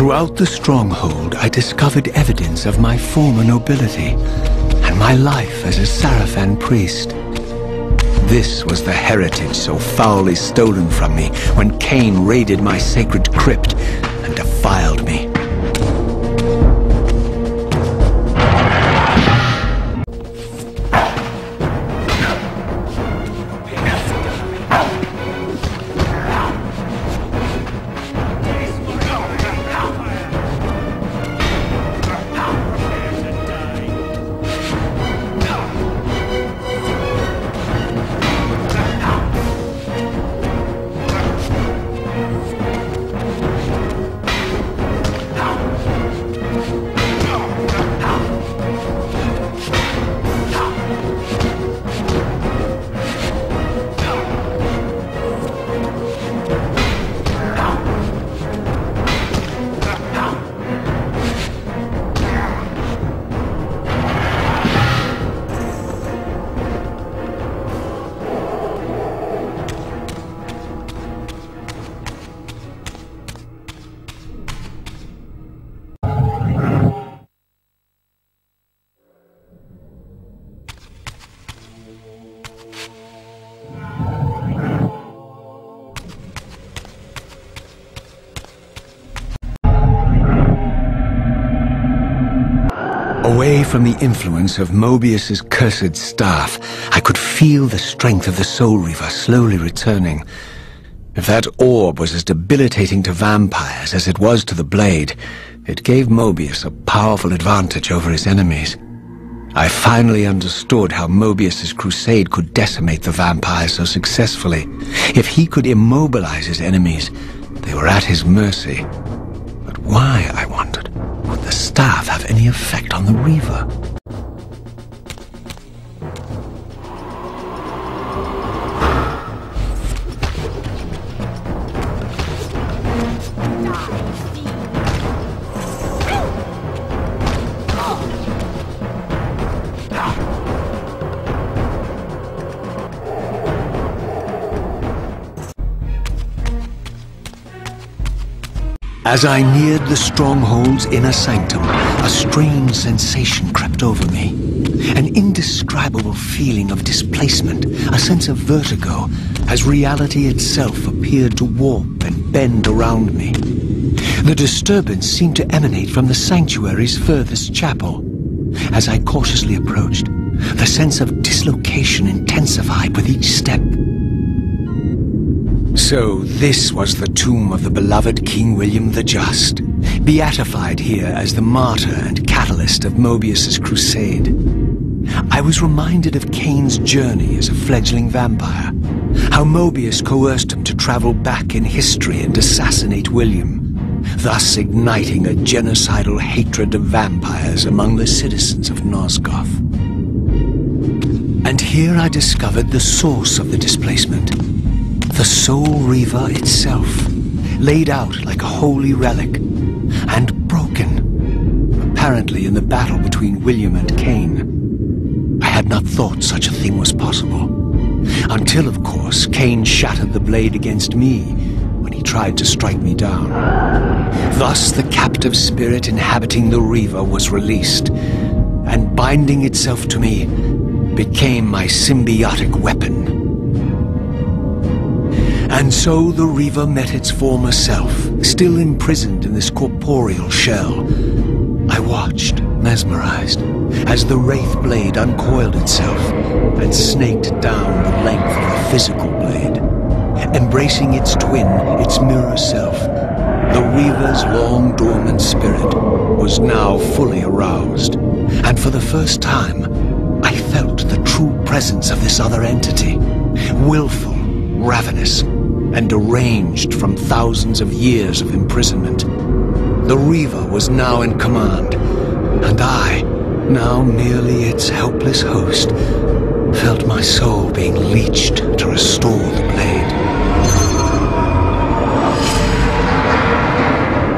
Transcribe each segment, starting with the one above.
Throughout the stronghold, I discovered evidence of my former nobility and my life as a Sarafan priest. This was the heritage so foully stolen from me when Kain raided my sacred crypt and defiled me. Away from the influence of Mobius's cursed staff, I could feel the strength of the Soul Reaver slowly returning. If that orb was as debilitating to vampires as it was to the blade, it gave Mobius a powerful advantage over his enemies. I finally understood how Mobius's crusade could decimate the vampires so successfully. If he could immobilize his enemies, they were at his mercy. But why, I wondered, would the staff have any effect on the Reaver? As I neared the stronghold's inner sanctum, a strange sensation crept over me. An indescribable feeling of displacement, a sense of vertigo, as reality itself appeared to warp and bend around me. The disturbance seemed to emanate from the sanctuary's furthest chapel. As I cautiously approached, the sense of dislocation intensified with each step. So this was the tomb of the beloved King William the Just, beatified here as the martyr and catalyst of Mobius's crusade. I was reminded of Kain's journey as a fledgling vampire, how Mobius coerced him to travel back in history and assassinate William, thus igniting a genocidal hatred of vampires among the citizens of Nosgoth. And here I discovered the source of the displacement. The Soul Reaver itself, laid out like a holy relic, and broken, apparently in the battle between William and Kain. I had not thought such a thing was possible, until, of course, Kain shattered the blade against me when he tried to strike me down. Thus the captive spirit inhabiting the Reaver was released, and binding itself to me, became my symbiotic weapon. And so the Reaver met its former self, still imprisoned in this corporeal shell. I watched, mesmerized, as the Wraith blade uncoiled itself and snaked down the length of the physical blade. Embracing its twin, its mirror self, the Reaver's long dormant spirit was now fully aroused. And for the first time, I felt the true presence of this other entity, willful, ravenous, and deranged from thousands of years of imprisonment. The Reaver was now in command, and I, now merely its helpless host, felt my soul being leeched to restore the blade.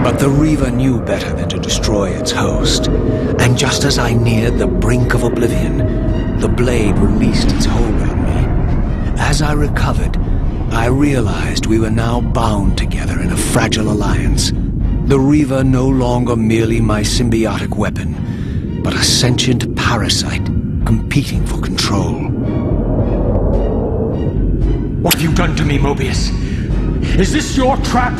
But the Reaver knew better than to destroy its host, and just as I neared the brink of oblivion, the blade released its hold on me. As I recovered, I realized we were now bound together in a fragile alliance, the Reaver no longer merely my symbiotic weapon, but a sentient parasite competing for control. What have you done to me, Mobius? Is this your trap?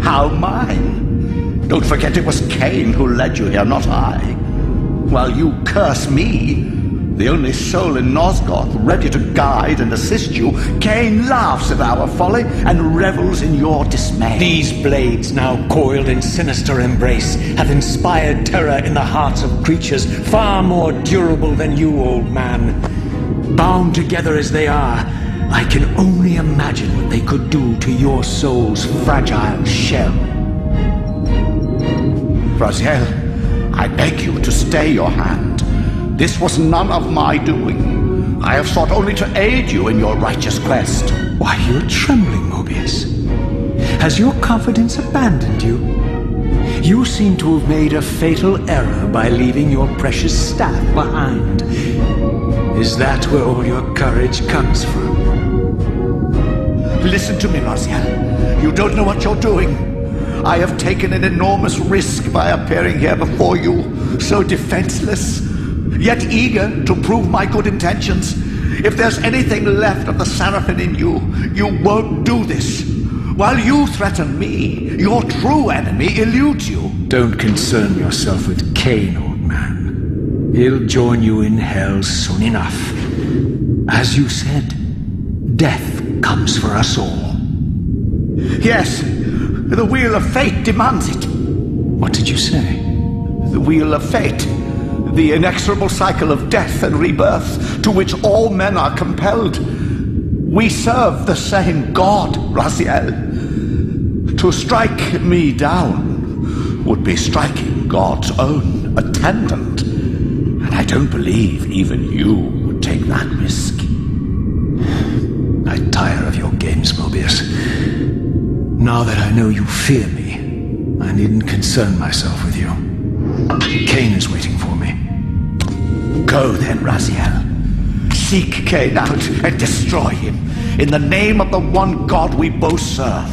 How mine? Don't forget it was Kain who led you here, not I. While you curse me, the only soul in Nosgoth ready to guide and assist you, Kain laughs at our folly and revels in your dismay. These blades, now coiled in sinister embrace, have inspired terror in the hearts of creatures far more durable than you, old man. Bound together as they are, I can only imagine what they could do to your soul's fragile shell. Raziel, I beg you to stay your hand. This was none of my doing. I have sought only to aid you in your righteous quest. Why, you're trembling, Mobius. Has your confidence abandoned you? You seem to have made a fatal error by leaving your precious staff behind. Is that where all your courage comes from? Listen to me, Raziel. You don't know what you're doing. I have taken an enormous risk by appearing here before you, so defenseless, yet eager to prove my good intentions. If there's anything left of the Seraphim in you, you won't do this. While you threaten me, your true enemy eludes you. Don't concern yourself with Kain, old man. He'll join you in hell soon enough. As you said, death comes for us all. Yes, the wheel of fate demands it. What did you say? The wheel of fate. The inexorable cycle of death and rebirth to which all men are compelled. We serve the same God, Raziel. To strike me down would be striking God's own attendant. And I don't believe even you would take that risk. I tire of your games, Mobius. Now that I know you fear me, I needn't concern myself with you. Kain is waiting for me. Go then, Raziel. Seek Kain out and destroy him in the name of the one God we both serve.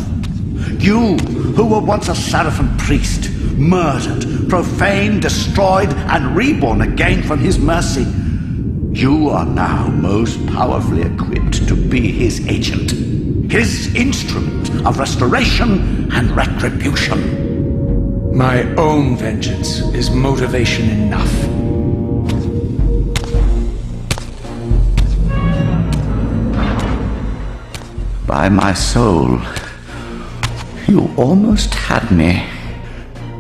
You, who were once a Seraphim priest, murdered, profaned, destroyed, and reborn again from his mercy, you are now most powerfully equipped to be his agent, his instrument of restoration and retribution. My own vengeance is motivation enough. By my soul, you almost had me,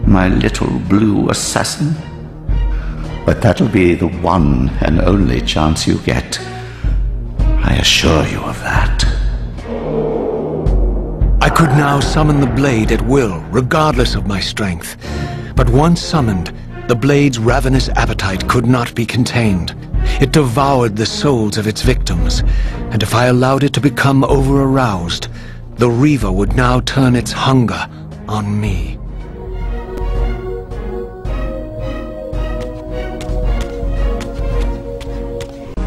my little blue assassin. But that'll be the one and only chance you get. I assure you of that. I could now summon the blade at will, regardless of my strength. But once summoned, the blade's ravenous appetite could not be contained. It devoured the souls of its victims, and if I allowed it to become over-aroused, the Reaver would now turn its hunger on me.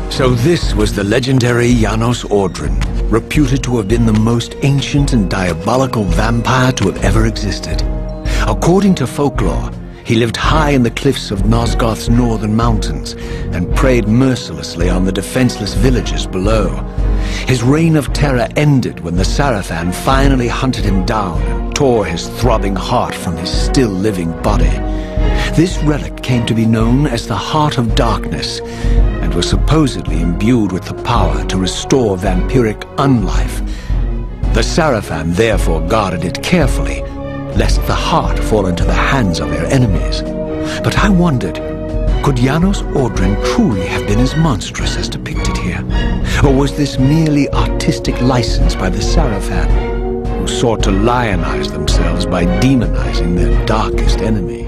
So this was the legendary Janos Audrin, reputed to have been the most ancient and diabolical vampire to have ever existed. According to folklore, he lived high in the cliffs of Nosgoth's northern mountains and preyed mercilessly on the defenseless villagers below. His reign of terror ended when the Seraphim finally hunted him down and tore his throbbing heart from his still-living body. This relic came to be known as the Heart of Darkness, and was supposedly imbued with the power to restore vampiric unlife. The Seraphim therefore guarded it carefully, lest the heart fall into the hands of their enemies. But I wondered, could Janos Audrin truly have been as monstrous as depicted here? Or was this merely artistic license by the Seraphim, who sought to lionize themselves by demonizing their darkest enemy?